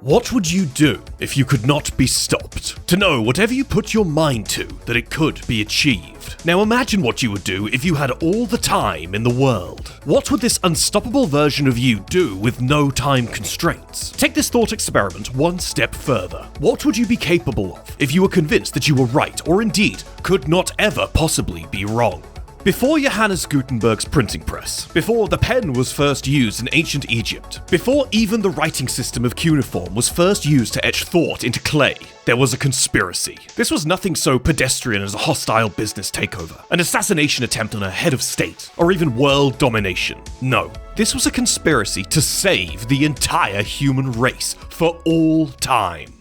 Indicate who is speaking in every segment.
Speaker 1: What would you do if you could not be stopped? To know whatever you put your mind to, that it could be achieved. Now imagine what you would do if you had all the time in the world. What would this unstoppable version of you do with no time constraints? Take this thought experiment one step further. What would you be capable of if you were convinced that you were right, or indeed could not ever possibly be wrong? Before Johannes Gutenberg's printing press, before the pen was first used in ancient Egypt, before even the writing system of cuneiform was first used to etch thought into clay, there was a conspiracy. This was nothing so pedestrian as a hostile business takeover, an assassination attempt on a head of state, or even world domination. No, this was a conspiracy to save the entire human race for all time.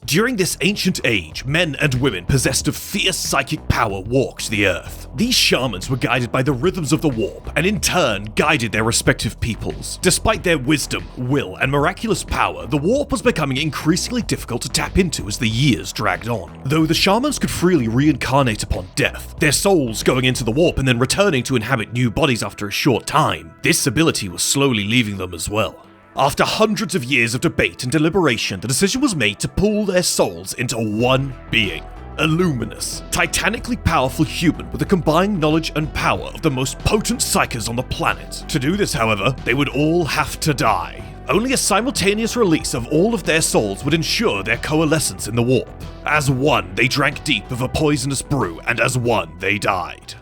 Speaker 1: During this ancient age, men and women possessed of fierce psychic power walked the earth. These shamans were guided by the rhythms of the warp, and in turn guided their respective peoples. Despite their wisdom, will, and miraculous power, the warp was becoming increasingly difficult to tap into as the years dragged on. Though the shamans could freely reincarnate upon death, their souls going into the warp and then returning to inhabit new bodies after a short time, this ability was slowly leaving them as well. After hundreds of years of debate and deliberation, the decision was made to pool their souls into one being. A luminous, titanically powerful human with the combined knowledge and power of the most potent psykers on the planet. To do this, however, they would all have to die. Only a simultaneous release of all of their souls would ensure their coalescence in the warp. As one, they drank deep of a poisonous brew, and as one, they died.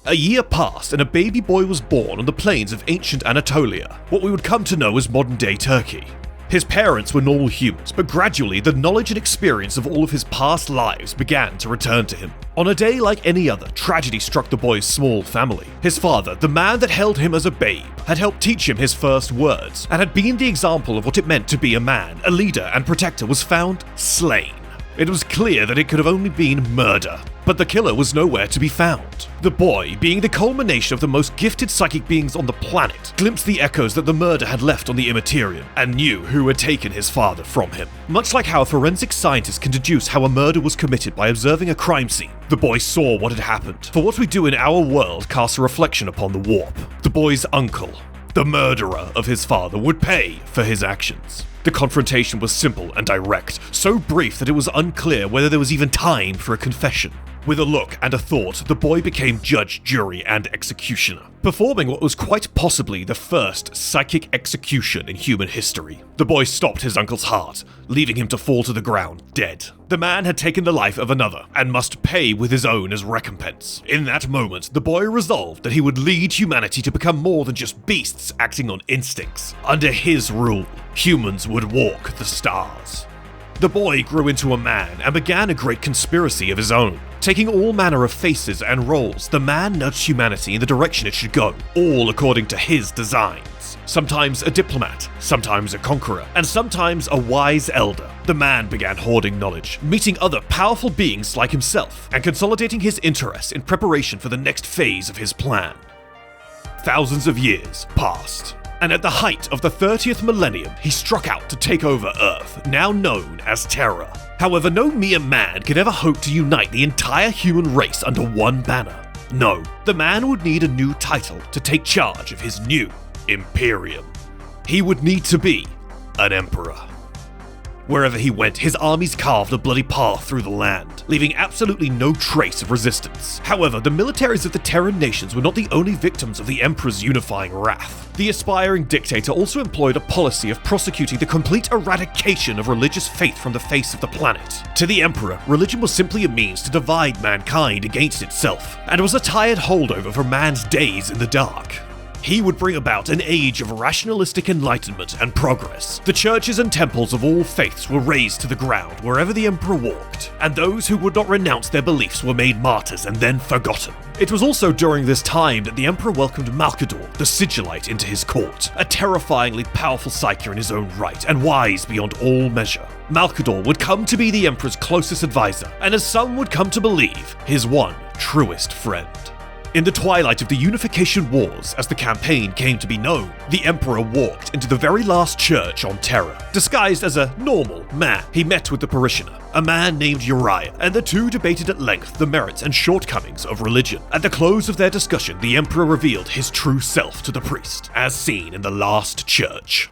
Speaker 1: A year passed and a baby boy was born on the plains of ancient Anatolia, what we would come to know as modern-day Turkey. His parents were normal humans, but gradually the knowledge and experience of all of his past lives began to return to him. On a day like any other, tragedy struck the boy's small family. His father, the man that held him as a babe, had helped teach him his first words, and had been the example of what it meant to be a man, a leader and protector, was found slain. It was clear that it could have only been murder, but the killer was nowhere to be found. The boy, being the culmination of the most gifted psychic beings on the planet, glimpsed the echoes that the murder had left on the Immaterium, and knew who had taken his father from him. Much like how a forensic scientist can deduce how a murder was committed by observing a crime scene, the boy saw what had happened. For what we do in our world casts a reflection upon the warp. The boy's uncle, the murderer of his father, would pay for his actions. The confrontation was simple and direct, so brief that it was unclear whether there was even time for a confession. With a look and a thought, the boy became judge, jury, and executioner, performing what was quite possibly the first psychic execution in human history. The boy stopped his uncle's heart, leaving him to fall to the ground, dead. The man had taken the life of another, and must pay with his own as recompense. In that moment, the boy resolved that he would lead humanity to become more than just beasts acting on instincts. Under his rule, humans would walk the stars. The boy grew into a man and began a great conspiracy of his own. Taking all manner of faces and roles, the man nudged humanity in the direction it should go, all according to his designs. Sometimes a diplomat, sometimes a conqueror, and sometimes a wise elder. The man began hoarding knowledge, meeting other powerful beings like himself, and consolidating his interests in preparation for the next phase of his plan. Thousands of years passed, and at the height of the 30th millennium, he struck out to take over Earth, now known as Terra. However, no mere man could ever hope to unite the entire human race under one banner. No, the man would need a new title to take charge of his new Imperium. He would need to be an emperor. Wherever he went, his armies carved a bloody path through the land, leaving absolutely no trace of resistance. However, the militaries of the Terran nations were not the only victims of the Emperor's unifying wrath. The aspiring dictator also employed a policy of prosecuting the complete eradication of religious faith from the face of the planet. To the Emperor, religion was simply a means to divide mankind against itself, and was a tired holdover for man's days in the dark. He would bring about an age of rationalistic enlightenment and progress. The churches and temples of all faiths were razed to the ground wherever the emperor walked, and those who would not renounce their beliefs were made martyrs and then forgotten. It was also during this time that the emperor welcomed Malcador, the Sigillite, into his court, a terrifyingly powerful psyker in his own right and wise beyond all measure. Malcador would come to be the emperor's closest advisor, and as some would come to believe, his one truest friend. In the twilight of the Unification Wars, as the campaign came to be known, the Emperor walked into the very last church on Terra. Disguised as a normal man, he met with the parishioner, a man named Uriah, and the two debated at length the merits and shortcomings of religion. At the close of their discussion, the Emperor revealed his true self to the priest, as seen in the last church.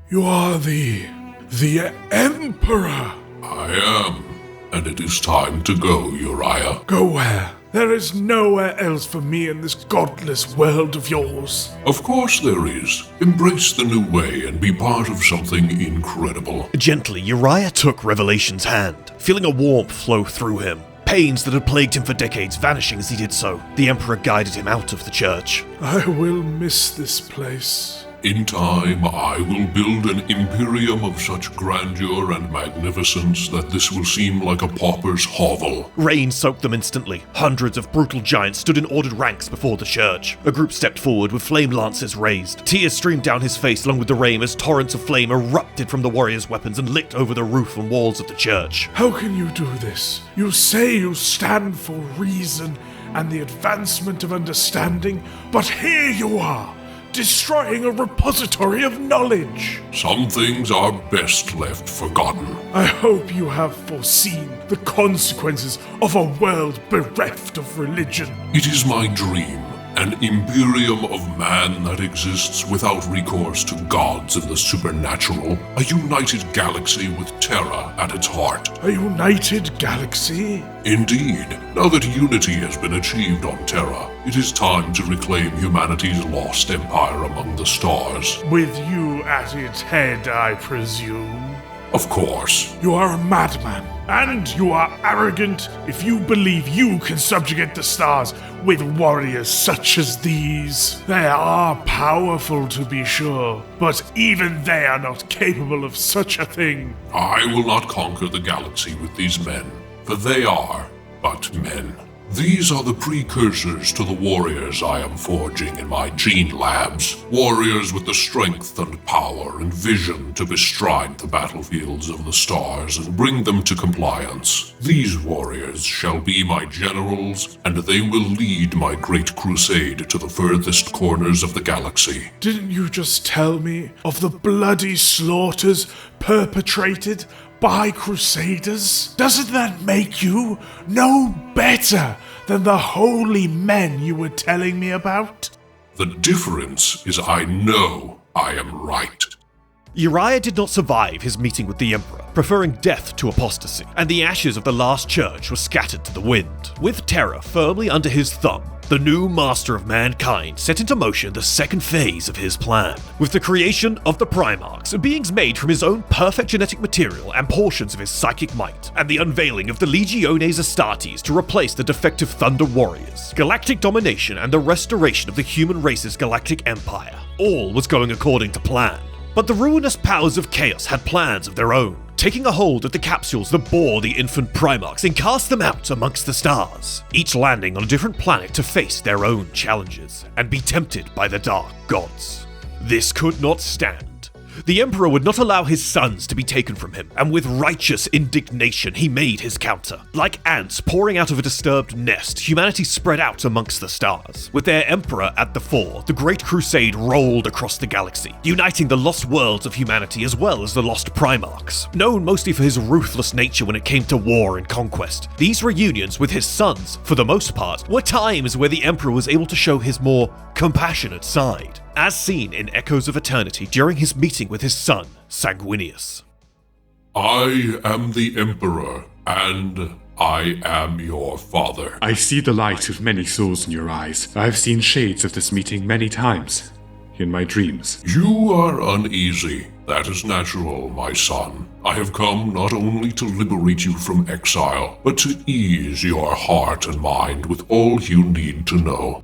Speaker 2: You are the The Emperor!
Speaker 3: I am, and it is time to go, Uriah.
Speaker 2: Go where? There is nowhere else for me in this godless world of yours.
Speaker 3: Of course there is. Embrace the new way and be part of something incredible.
Speaker 1: Gently, Uriah took Revelation's hand, feeling a warmth flow through him. Pains that had plagued him for decades vanishing as he did so. The Emperor guided him out of the church.
Speaker 2: I will miss this place.
Speaker 3: In time, I will build an imperium of such grandeur and magnificence that this will seem like a pauper's hovel.
Speaker 1: Rain soaked them instantly. Hundreds of brutal giants stood in ordered ranks before the church. A group stepped forward with flame lances raised. Tears streamed down his face along with the rain as torrents of flame erupted from the warriors' weapons and licked over the roof and walls of the church.
Speaker 2: How can you do this? You say you stand for reason and the advancement of understanding, but here you are, destroying a repository of knowledge.
Speaker 3: Some things are best left forgotten.
Speaker 2: I hope you have foreseen the consequences of a world bereft of religion.
Speaker 3: It is my dream, an imperium of man that exists without recourse to gods and the supernatural, a united galaxy with Terra at its heart.
Speaker 2: A united galaxy?
Speaker 3: Indeed, now that unity has been achieved on Terra, it is time to reclaim humanity's lost empire among the stars.
Speaker 2: With you at its head, I presume.
Speaker 3: Of course.
Speaker 2: You are a madman, and you are arrogant if you believe you can subjugate the stars with warriors such as these. They are powerful, to be sure, but even they are not capable of such a thing.
Speaker 3: I will not conquer the galaxy with these men, for they are but men. These are the precursors to the warriors I am forging in my gene labs. Warriors with the strength and power and vision to bestride the battlefields of the stars and bring them to compliance. These warriors shall be my generals, and they will lead my great crusade to the furthest corners of the galaxy.
Speaker 2: Didn't you just tell me of the bloody slaughters perpetrated by crusaders? Doesn't that make you no better than the holy men you were telling me about?
Speaker 3: The difference is I know I am right.
Speaker 1: Uriah did not survive his meeting with the Emperor, preferring death to apostasy, and the ashes of the last church were scattered to the wind. With Terra firmly under his thumb, the new master of mankind set into motion the second phase of his plan, with the creation of the Primarchs, beings made from his own perfect genetic material and portions of his psychic might, and the unveiling of the Legiones Astartes to replace the defective Thunder Warriors, galactic domination and the restoration of the human race's galactic empire. All was going according to plan. But the ruinous powers of chaos had plans of their own, taking a hold of the capsules that bore the infant Primarchs and cast them out amongst the stars, each landing on a different planet to face their own challenges and be tempted by the dark gods. This could not stand. The Emperor would not allow his sons to be taken from him, and with righteous indignation he made his counter. Like ants pouring out of a disturbed nest, humanity spread out amongst the stars. With their Emperor at the fore, the Great Crusade rolled across the galaxy, uniting the lost worlds of humanity as well as the lost Primarchs. Known mostly for his ruthless nature when it came to war and conquest, these reunions with his sons, for the most part, were times where the Emperor was able to show his more compassionate side, as seen in Echoes of Eternity during his meeting with his son, Sanguinius.
Speaker 3: I am the Emperor, and I am your father.
Speaker 4: I see the light of many souls in your eyes. I have seen shades of this meeting many times, in my dreams.
Speaker 3: You are uneasy. That is natural, my son. I have come not only to liberate you from exile, but to ease your heart and mind with all you need to know.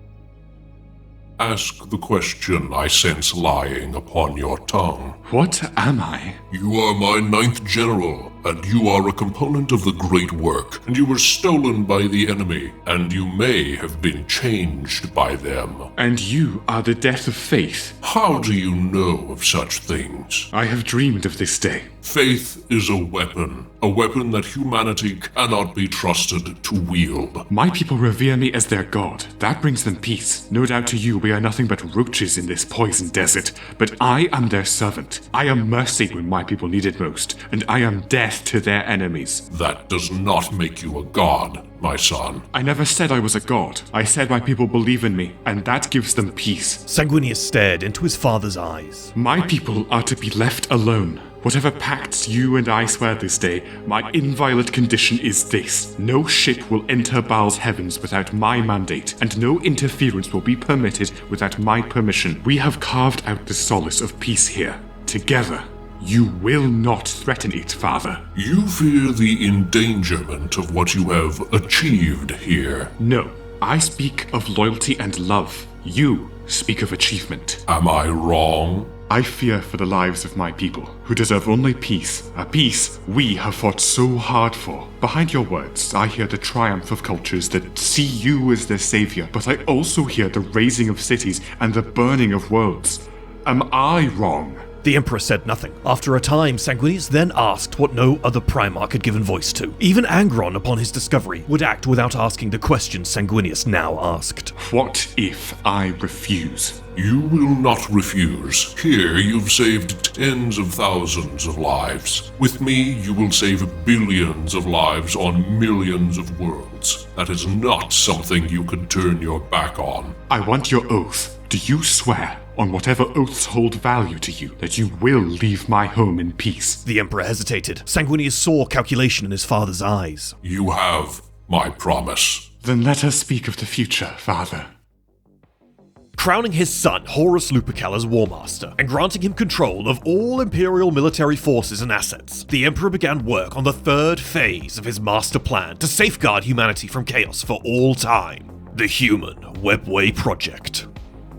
Speaker 3: Ask the question I sense lying upon your tongue.
Speaker 4: What am I?
Speaker 3: You are my 9th general, and you are a component of the great work, and you were stolen by the enemy, and you may have been changed by them.
Speaker 4: And you are the death of faith.
Speaker 3: How do you know of such things?
Speaker 4: I have dreamed of this day.
Speaker 3: Faith is a weapon that humanity cannot be trusted to wield.
Speaker 4: My people revere me as their god. That brings them peace. No doubt to you we are nothing but roaches in this poison desert, but I am their servant. I am mercy when my people need it most, and I am death death to their enemies.
Speaker 3: That does not make you a god, my son.
Speaker 4: I never said I was a god. I said my people believe in me, and that gives them peace.
Speaker 1: Sanguinius stared into his father's eyes.
Speaker 4: My people are to be left alone. Whatever pacts you and I swear this day, my inviolate condition is this. No ship will enter Baal's heavens without my mandate, and no interference will be permitted without my permission. We have carved out the solace of peace here. Together. You will not threaten it, father.
Speaker 3: You fear the endangerment of what you have achieved here.
Speaker 4: No, I speak of loyalty and love. You speak of achievement.
Speaker 3: Am I wrong?
Speaker 4: I fear for the lives of my people, who deserve only peace, a peace we have fought so hard for. Behind your words, I hear the triumph of cultures that see you as their savior, but I also hear the razing of cities and the burning of worlds. Am I wrong?
Speaker 1: The Emperor said nothing. After a time, Sanguinius then asked what no other Primarch had given voice to. Even Angron, upon his discovery, would act without asking the question Sanguinius now asked.
Speaker 4: What if I refuse?
Speaker 3: You will not refuse. Here you've saved tens of thousands of lives. With me, you will save billions of lives on millions of worlds. That is not something you could turn your back on.
Speaker 4: I want your oath. Do you swear, on whatever oaths hold value to you, that you will leave my home in peace?
Speaker 1: The Emperor hesitated. Sanguinius saw calculation in his father's eyes.
Speaker 3: You have my promise.
Speaker 4: Then let us speak of the future, father.
Speaker 1: Crowning his son, Horus Lupercal, as War Master, and granting him control of all Imperial military forces and assets, the Emperor began work on the third phase of his master plan to safeguard humanity from chaos for all time. The Human Webway Project.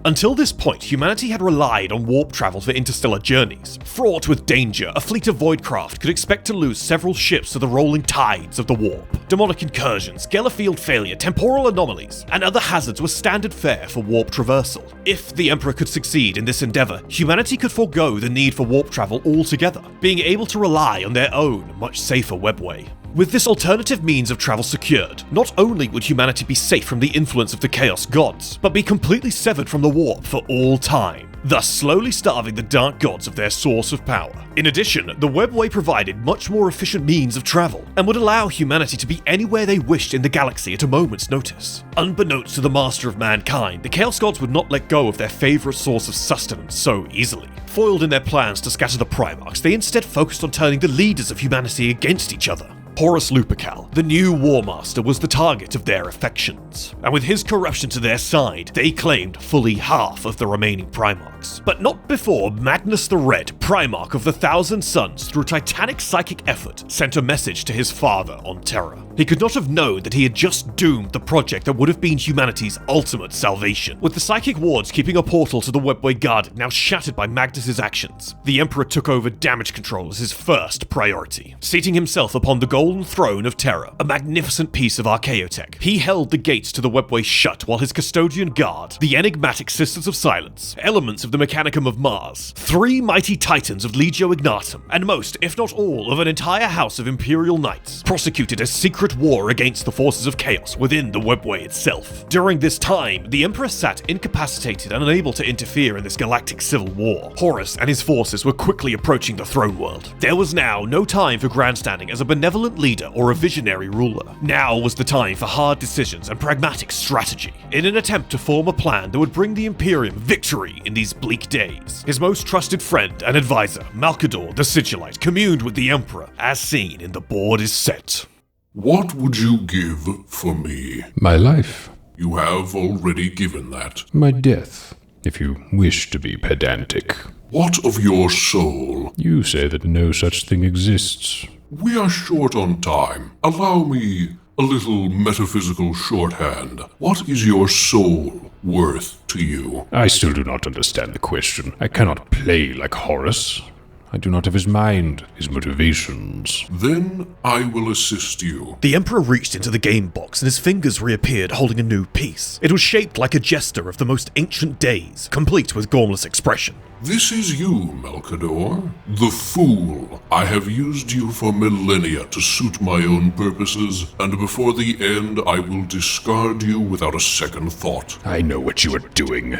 Speaker 1: Until this point, humanity had relied on warp travel for interstellar journeys. Fraught with danger, a fleet of voidcraft could expect to lose several ships to the rolling tides of the warp. Demonic incursions, Geller field failure, temporal anomalies, and other hazards were standard fare for warp traversal. If the Emperor could succeed in this endeavor, humanity could forego the need for warp travel altogether, being able to rely on their own, much safer webway. With this alternative means of travel secured, not only would humanity be safe from the influence of the Chaos Gods, but be completely severed from the warp for all time, thus slowly starving the Dark Gods of their source of power. In addition, the webway provided much more efficient means of travel, and would allow humanity to be anywhere they wished in the galaxy at a moment's notice. Unbeknownst to the Master of Mankind, the Chaos Gods would not let go of their favorite source of sustenance so easily. Foiled in their plans to scatter the Primarchs, they instead focused on turning the leaders of humanity against each other. Horus Lupercal, the new War Master, was the target of their affections, and with his corruption to their side, they claimed fully half of the remaining Primarchs. But not before Magnus the Red, Primarch of the Thousand Suns, through titanic psychic effort, sent a message to his father on Terra. He could not have known that he had just doomed the project that would have been humanity's ultimate salvation. With the psychic wards keeping a portal to the webway guarded, now shattered by Magnus's actions, the Emperor took over damage control as his first priority. Seating himself upon the golden throne of Terra, a magnificent piece of archaeotech, he held the gates to the webway shut while his custodian guard, the enigmatic Sisters of Silence, elements of the Mechanicum of Mars, 3 mighty titans of Legio Ignatum, and most, if not all, of an entire house of Imperial Knights, prosecuted a secret war against the forces of chaos within the webway itself. During this time, the Emperor sat incapacitated and unable to interfere in this galactic civil war. Horus and his forces were quickly approaching the throne world. There was now no time for grandstanding as a benevolent leader or a visionary ruler. Now was the time for hard decisions and pragmatic strategy, in an attempt to form a plan that would bring the Imperium victory in these bleak days. His most trusted friend and advisor, Malcador the Sigillite, communed with the Emperor, as seen in The Board is Set.
Speaker 3: What would you give for me?
Speaker 5: My life.
Speaker 3: You have already given that.
Speaker 5: My death, if you wish to be pedantic.
Speaker 3: What of your soul?
Speaker 5: You say that no such thing exists.
Speaker 3: We are short on time. Allow me a little metaphysical shorthand. What is your soul worth to you?
Speaker 5: I still do not understand the question. I cannot play like Horus. I do not have his mind, his motivations.
Speaker 3: Then I will assist you.
Speaker 1: The Emperor reached into the game box and his fingers reappeared holding a new piece. It was shaped like a jester of the most ancient days, complete with gormless expression.
Speaker 3: This is you, Malcador. The fool. I have used you for millennia to suit my own purposes, and before the end I will discard you without a second thought.
Speaker 5: I know what you are doing.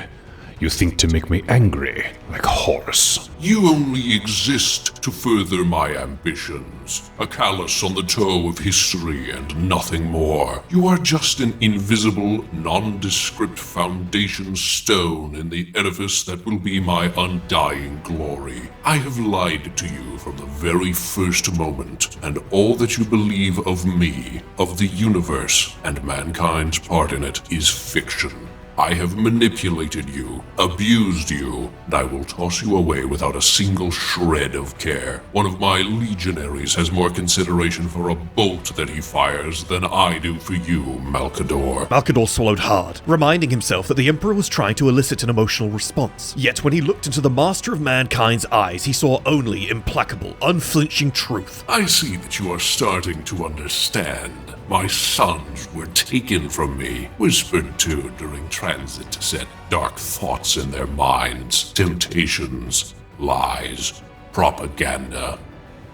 Speaker 5: You think to make me angry, like Horus.
Speaker 3: You only exist to further my ambitions. A callus on the toe of history and nothing more. You are just an invisible, nondescript foundation stone in the edifice that will be my undying glory. I have lied to you from the very first moment, and all that you believe of me, of the universe, and mankind's part in it is fiction. I have manipulated you, abused you, and I will toss you away without a single shred of care. One of my legionaries has more consideration for a bolt that he fires than I do for you, Malcador.
Speaker 1: Malcador swallowed hard, reminding himself that the Emperor was trying to elicit an emotional response. Yet when he looked into the Master of Mankind's eyes, he saw only implacable, unflinching truth.
Speaker 3: I see that you are starting to understand. My sons were taken from me, whispered to during transit to set dark thoughts in their minds, temptations, lies, propaganda.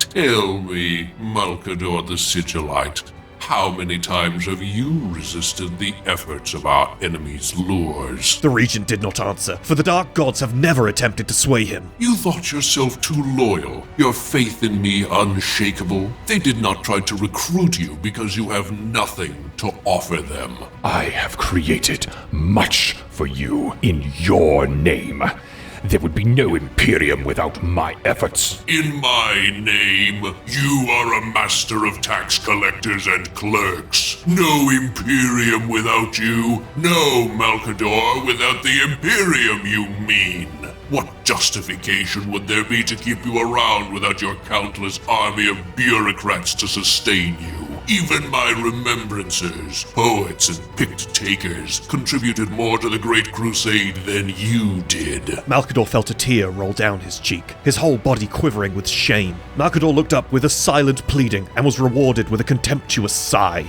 Speaker 3: Tell me, Malcador the Sigillite, how many times have you resisted the efforts of our enemy's lures?
Speaker 1: The regent did not answer, for the dark gods have never attempted to sway him.
Speaker 3: You thought yourself too loyal, your faith in me unshakable. They did not try to recruit you because you have nothing to offer them.
Speaker 5: I have created much for you in your name. There would be no Imperium without my efforts.
Speaker 3: In my name, you are a master of tax collectors and clerks. No Imperium without you. No Malcador without the Imperium, you mean. What justification would there be to keep you around without your countless army of bureaucrats to sustain you? Even my remembrancers, poets and picked takers, contributed more to the Great Crusade than you did.
Speaker 1: Malcador felt a tear roll down his cheek, his whole body quivering with shame. Malcador looked up with a silent pleading and was rewarded with a contemptuous sigh.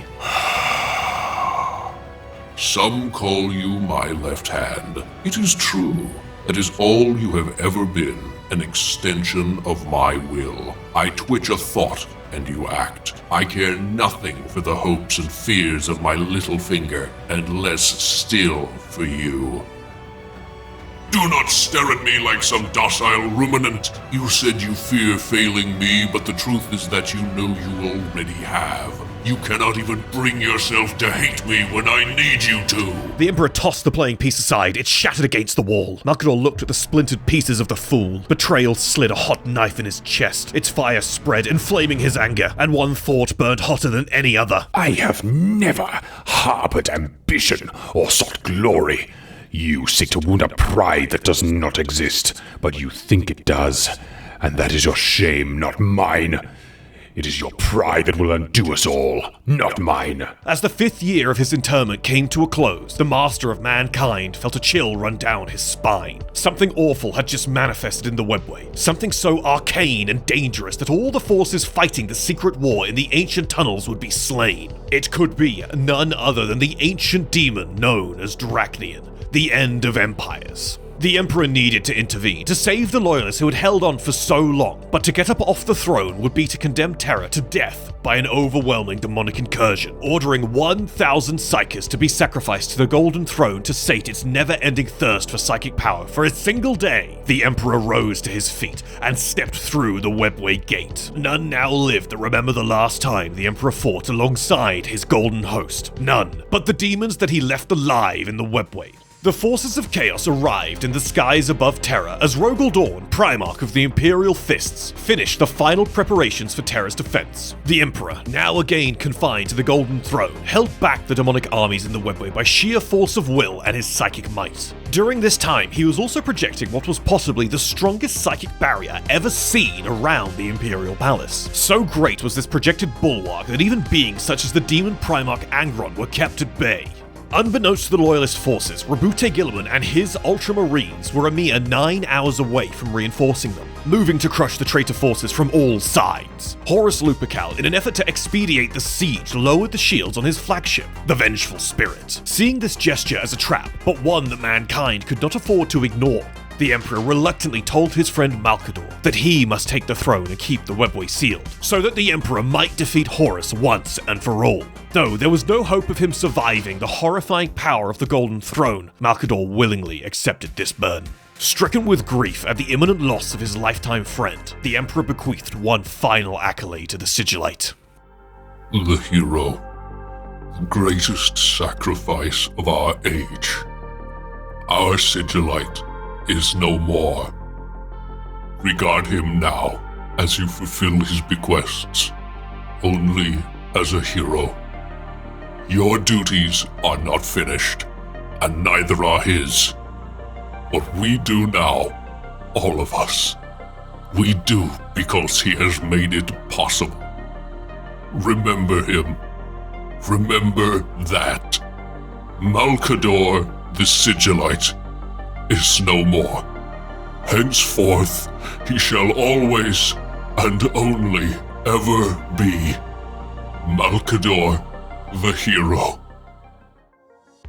Speaker 3: Some call you my left hand. It is true. That is all you have ever been, an extension of my will. I twitch a thought and you act. I care nothing for the hopes and fears of my little finger, and less still for you. Do not stare at me like some docile ruminant. You said you fear failing me, but the truth is that you know you already have. You cannot even bring yourself to hate me when I need you to.
Speaker 1: The Emperor tossed the playing piece aside. It shattered against the wall. Malcador looked at the splintered pieces of the fool. Betrayal slid a hot knife in his chest. Its fire spread, inflaming his anger, and one thought burned hotter than any other.
Speaker 5: I have never harbored ambition or sought glory. You seek to wound a pride that does not exist, but you think it does. And that is your shame, not mine. It is your pride that will undo us all, not mine.
Speaker 1: As the 5th year of his interment came to a close, the Master of Mankind felt a chill run down his spine. Something awful had just manifested in the webway. Something so arcane and dangerous that all the forces fighting the secret war in the ancient tunnels would be slain. It could be none other than the ancient demon known as Drachnian, the end of empires. The Emperor needed to intervene, to save the loyalists who had held on for so long, but to get up off the throne would be to condemn Terra to death by an overwhelming demonic incursion, ordering 1,000 psychics to be sacrificed to the Golden Throne to sate its never-ending thirst for psychic power for a single day. The Emperor rose to his feet and stepped through the webway gate. None now lived that remember the last time the Emperor fought alongside his golden host. None, but the demons that he left alive in the webway. The forces of chaos arrived in the skies above Terra as Rogel Dawn, Primarch of the Imperial Fists, finished the final preparations for Terra's defense. The Emperor, now again confined to the Golden Throne, held back the demonic armies in the webway by sheer force of will and his psychic might. During this time, he was also projecting what was possibly the strongest psychic barrier ever seen around the Imperial Palace. So great was this projected bulwark that even beings such as the demon Primarch Angron were kept at bay. Unbeknownst to the Loyalist forces, Rabute Guilliman and his Ultramarines were a mere 9 hours away from reinforcing them, moving to crush the traitor forces from all sides. Horus Lupercal, in an effort to expedite the siege, lowered the shields on his flagship, the Vengeful Spirit. Seeing this gesture as a trap, but one that mankind could not afford to ignore, the Emperor reluctantly told his friend Malcador that he must take the throne and keep the webway sealed, so that the Emperor might defeat Horus once and for all. Though there was no hope of him surviving the horrifying power of the Golden Throne, Malcador willingly accepted this burden. Stricken with grief at the imminent loss of his lifetime friend, the Emperor bequeathed one final accolade to the Sigillite.
Speaker 3: The hero. The greatest sacrifice of our age. Our Sigillite is no more. Regard him now as you fulfill his bequests, only as a hero. Your duties are not finished, and neither are his. What we do now, all of us, we do because he has made it possible. Remember him. Remember that. Malcador the Sigillite is no more. Henceforth, he shall always and only ever be Malcador the Hero.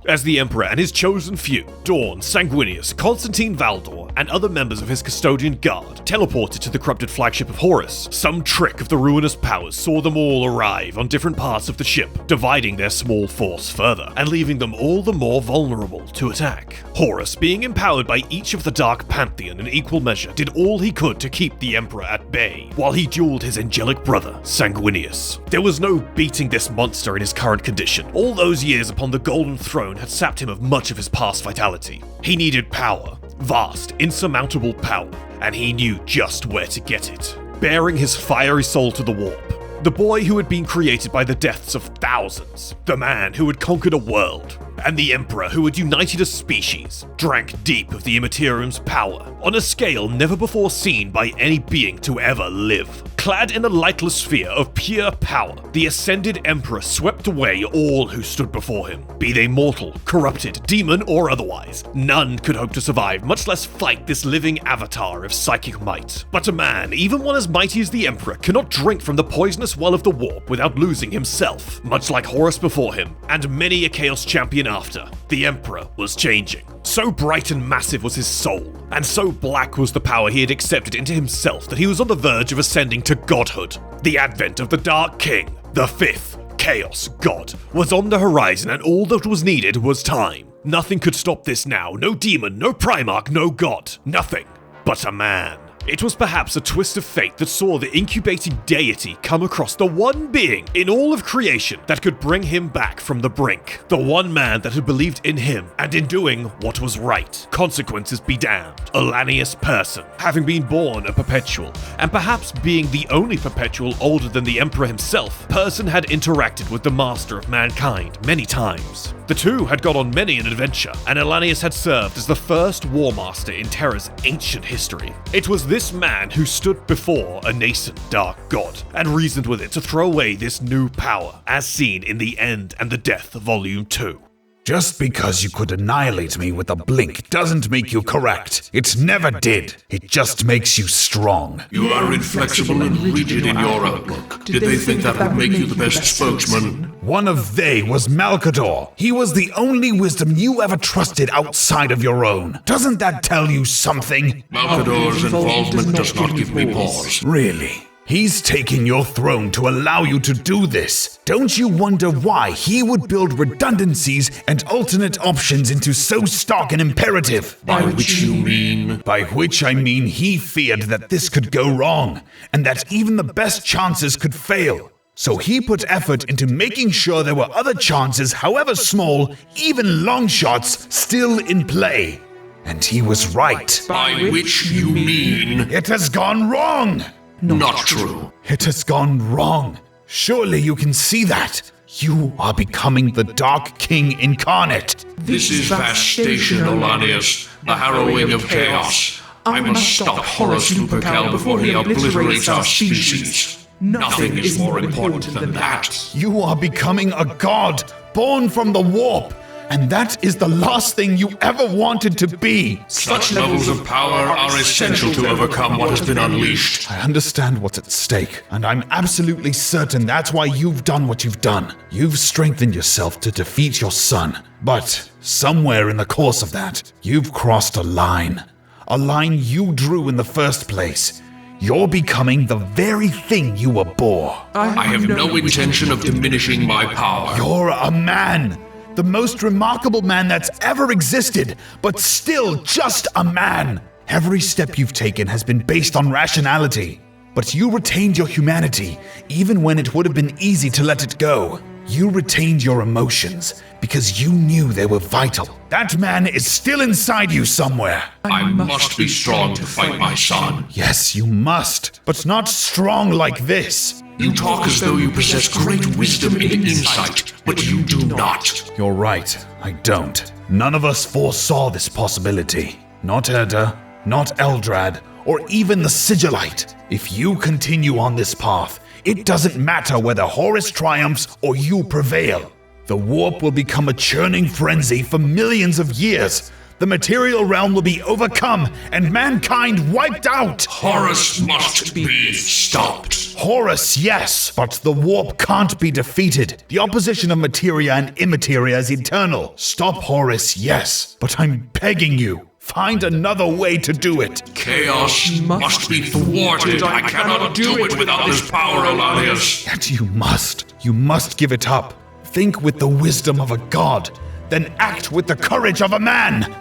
Speaker 1: As the Emperor and his chosen few, Dawn, Sanguinius, Constantine Valdor, and other members of his custodian guard, teleported to the corrupted flagship of Horus, some trick of the ruinous powers saw them all arrive on different parts of the ship, dividing their small force further, and leaving them all the more vulnerable to attack. Horus, being empowered by each of the Dark Pantheon in equal measure, did all he could to keep the Emperor at bay, while he dueled his angelic brother, Sanguinius. There was no beating this monster in his current condition. All those years upon the Golden Throne had sapped him of much of his past vitality. He needed power, vast, insurmountable power, and he knew just where to get it. Bearing his fiery soul to the warp, the boy who had been created by the deaths of thousands, the man who had conquered a world, and the Emperor who had united a species, drank deep of the Immaterium's power, on a scale never before seen by any being to ever live. Clad in a lightless sphere of pure power, the ascended Emperor swept away all who stood before him. Be they mortal, corrupted, demon, or otherwise, none could hope to survive, much less fight this living avatar of psychic might. But a man, even one as mighty as the Emperor, cannot drink from the poisonous well of the warp without losing himself. Much like Horus before him, and many a Chaos champion after, the Emperor was changing. So bright and massive was his soul, and so black was the power he had accepted into himself that he was on the verge of ascending to godhood. The advent of the Dark King, the fifth Chaos God, was on the horizon, and all that was needed was time. Nothing could stop this now, no demon, no Primarch, no god, nothing but a man. It was perhaps a twist of fate that saw the incubating deity come across the one being in all of creation that could bring him back from the brink. The one man that had believed in him, and in doing what was right. Consequences be damned. Ollanius Person, having been born a perpetual, and perhaps being the only perpetual older than the Emperor himself, Person had interacted with the master of mankind many times. The two had gone on many an adventure, and Ollanius had served as the first war master in Terra's ancient history. It was this man who stood before a nascent dark god, and reasoned with it to throw away this new power, as seen in The End and the Death Volume 2.
Speaker 5: Just because you could annihilate me with a blink doesn't make you correct. It never did. It just makes you strong.
Speaker 3: You are inflexible and rigid in your outlook. Did they think that would make you the best spokesman?
Speaker 5: One of they was Malcador. He was the only wisdom you ever trusted outside of your own. Doesn't that tell you something?
Speaker 3: Malcador's involvement does not give me pause.
Speaker 5: Really? He's taking your throne to allow you to do this. Don't you wonder why he would build redundancies and alternate options into so stark an imperative?
Speaker 3: By which you mean?
Speaker 5: By which I mean he feared that this could go wrong, and that even the best chances could fail. So he put effort into making sure there were other chances, however small, even long shots, still in play. And he was right.
Speaker 3: By which you mean?
Speaker 5: It has gone wrong!
Speaker 3: Not true.
Speaker 5: It has gone wrong. Surely you can see that. You are becoming the Dark King incarnate.
Speaker 3: This is Vastation, Ollanius, the harrowing of chaos. I must stop Horus Lupercal before he obliterates our species. Nothing is more important than that.
Speaker 5: You are becoming a god, born from the warp. And that is the last thing you ever wanted to be.
Speaker 3: Such levels of power are essential to overcome what has been unleashed.
Speaker 5: I understand what's at stake, and I'm absolutely certain that's why you've done what you've done. You've strengthened yourself to defeat your son. But somewhere in the course of that, you've crossed a line.
Speaker 6: a line you drew in the first place. You're becoming the very thing you abhor.
Speaker 3: I have no intention of diminishing my power.
Speaker 6: You're a man. The most remarkable man that's ever existed, but still just a man. Every step you've taken has been based on rationality. But you retained your humanity, even when it would have been easy to let it go. You retained your emotions, because you knew they were vital. That man is still inside you somewhere.
Speaker 3: I must be strong to fight my son.
Speaker 6: Yes, you must, but not strong like this.
Speaker 3: You talk as though you possess great wisdom and insight, but you do not.
Speaker 6: You're right, I don't. None of us foresaw this possibility. Not Erda, not Eldrad, or even the Sigillite. If you continue on this path, it doesn't matter whether Horus triumphs or you prevail. The warp will become a churning frenzy for millions of years. The material realm will be overcome and mankind wiped out.
Speaker 3: Horus must be stopped.
Speaker 6: Horus, yes, but the warp can't be defeated. The opposition of materia and immateria is eternal. Stop Horus, yes, but I'm begging you. Find another way to do it.
Speaker 3: Chaos must be thwarted. I cannot do it without this power, Ollanius.
Speaker 6: Yet you must. You must give it up. Think with the wisdom of a god, then act with the courage of a man.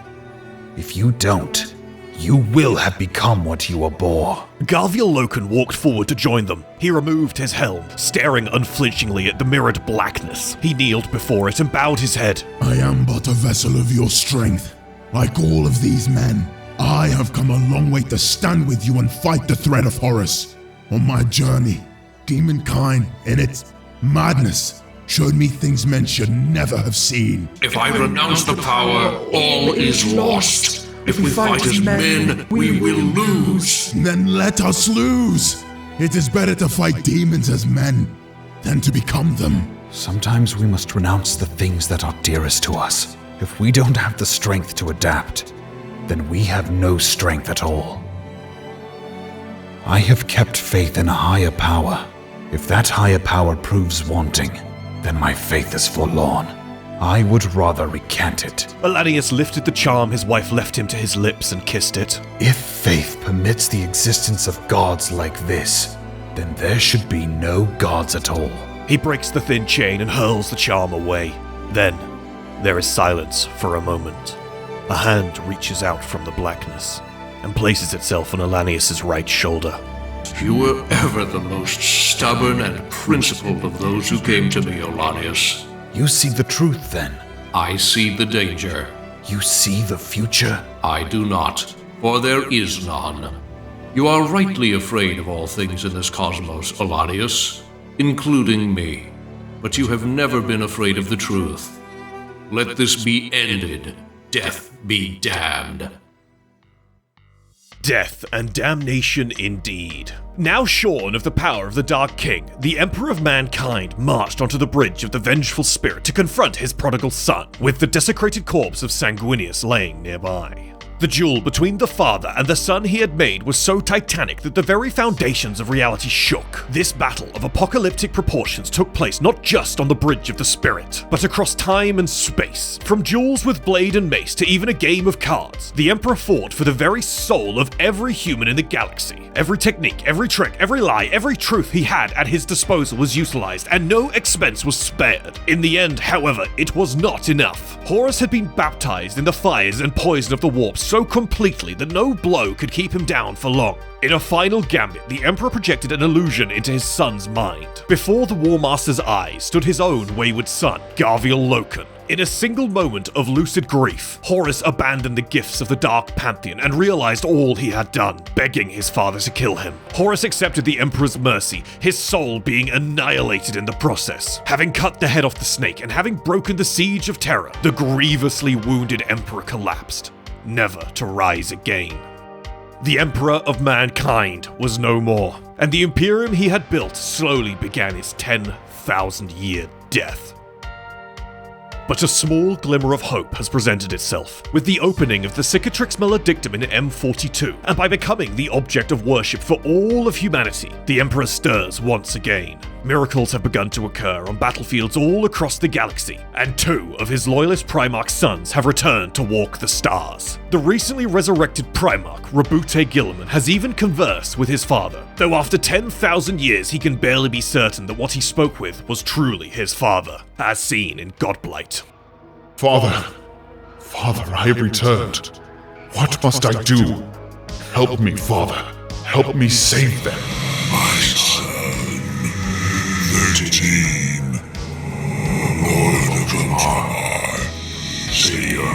Speaker 6: If you don't, you will have become what you abhor.
Speaker 1: Garviel Loken walked forward to join them. He removed his helm, staring unflinchingly at the mirrored blackness. He kneeled before it and bowed his head.
Speaker 7: I am but a vessel of your strength. Like all of these men, I have come a long way to stand with you and fight the threat of Horus. On my journey, demonkind in its madness showed me things men should never have seen.
Speaker 3: If I renounce the power, all is lost. If we fight as men, we will lose.
Speaker 7: Then let us lose. It is better to fight demons as men than to become them.
Speaker 6: Sometimes we must renounce the things that are dearest to us. If we don't have the strength to adapt, then we have no strength at all. I have kept faith in a higher power. If that higher power proves wanting, then my faith is forlorn. I would rather recant it.
Speaker 1: Ollanius lifted the charm his wife left him to his lips and kissed it.
Speaker 6: If faith permits the existence of gods like this, then there should be no gods at all.
Speaker 1: He breaks the thin chain and hurls the charm away. Then, there is silence for a moment. A hand reaches out from the blackness and places itself on Ollanius' right shoulder.
Speaker 3: You were ever the most stubborn and principled of those who came to me, Ollanius.
Speaker 6: You see the truth, then?
Speaker 3: I see the danger.
Speaker 6: You see the future?
Speaker 3: I do not, for there is none. You are rightly afraid of all things in this cosmos, Ollanius, including me. But you have never been afraid of the truth. Let this be ended. Death be damned.
Speaker 1: Death and damnation indeed. Now shorn of the power of the Dark King, the Emperor of Mankind marched onto the bridge of the Vengeful Spirit to confront his prodigal son, with the desecrated corpse of Sanguinius laying nearby. The duel between the father and the son he had made was so titanic that the very foundations of reality shook. This battle of apocalyptic proportions took place not just on the Bridge of the Spirit, but across time and space. From duels with blade and mace to even a game of cards, the Emperor fought for the very soul of every human in the galaxy. Every technique, every trick, every lie, every truth he had at his disposal was utilized, and no expense was spared. In the end, however, it was not enough. Horus had been baptized in the fires and poison of the warp so completely that no blow could keep him down for long. In a final gambit, the Emperor projected an illusion into his son's mind. Before the War Master's eyes stood his own wayward son, Garviel Loken. In a single moment of lucid grief, Horus abandoned the gifts of the Dark Pantheon and realized all he had done, begging his father to kill him. Horus accepted the Emperor's mercy, his soul being annihilated in the process. Having cut the head off the snake and having broken the siege of Terra, the grievously wounded Emperor collapsed, never to rise again. The Emperor of Mankind was no more, and the Imperium he had built slowly began its 10,000-year death. But a small glimmer of hope has presented itself, with the opening of the Cicatrix Maledictum in M42, and by becoming the object of worship for all of humanity, the Emperor stirs once again. Miracles have begun to occur on battlefields all across the galaxy, and 2 of his loyalist Primarch sons have returned to walk the stars. The recently resurrected Primarch, Guilliman, has even conversed with his father, though after 10,000 years he can barely be certain that what he spoke with was truly his father, as seen in Godblight.
Speaker 8: Father, I have returned. What must I do? Help me, Father. Help me save them.
Speaker 3: My son, 13, Lord of the Mar, Savior,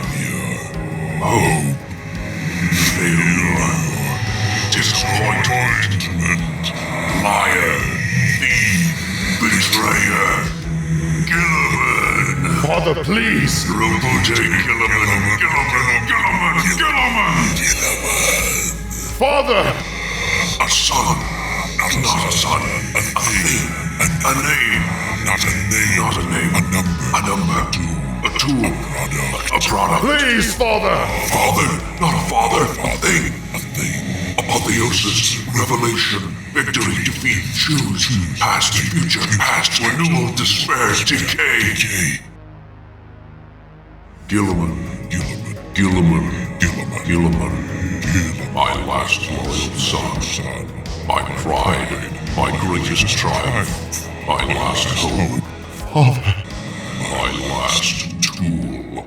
Speaker 3: hope, failure, disappointment, liar, thief, betrayer, Guilliman.
Speaker 8: Father, please.
Speaker 3: Guilliman.
Speaker 8: Father!
Speaker 3: A son, not a son, a thing, a name, not a name, a number, a tool, a product.
Speaker 8: Please, Father!
Speaker 3: Father, not a father, a thing, apotheosis, revelation, victory, defeat, choose, past, future, past, renewal, despair, decay. Guilliman, my last loyal son, my pride, my greatest triumph, my last hope,
Speaker 8: Father!
Speaker 3: my last tool.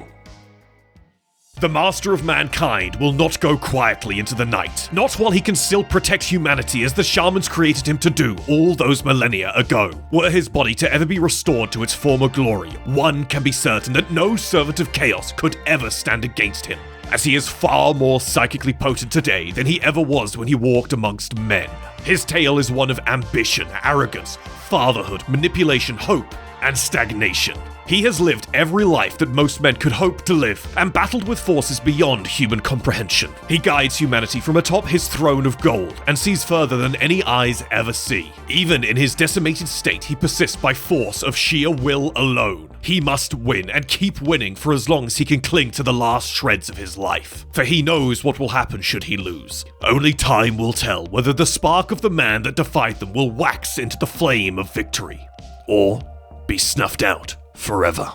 Speaker 1: The Master of Mankind will not go quietly into the night, not while he can still protect humanity as the shamans created him to do all those millennia ago. Were his body to ever be restored to its former glory, one can be certain that no servant of chaos could ever stand against him, as he is far more psychically potent today than he ever was when he walked amongst men. His tale is one of ambition, arrogance, fatherhood, manipulation, hope, and stagnation. He has lived every life that most men could hope to live, and battled with forces beyond human comprehension. He guides humanity from atop his throne of gold, and sees further than any eyes ever see. Even in his decimated state, he persists by force of sheer will alone. He must win, and keep winning for as long as he can cling to the last shreds of his life. For he knows what will happen should he lose. Only time will tell whether the spark of the man that defied them will wax into the flame of victory, or be snuffed out forever.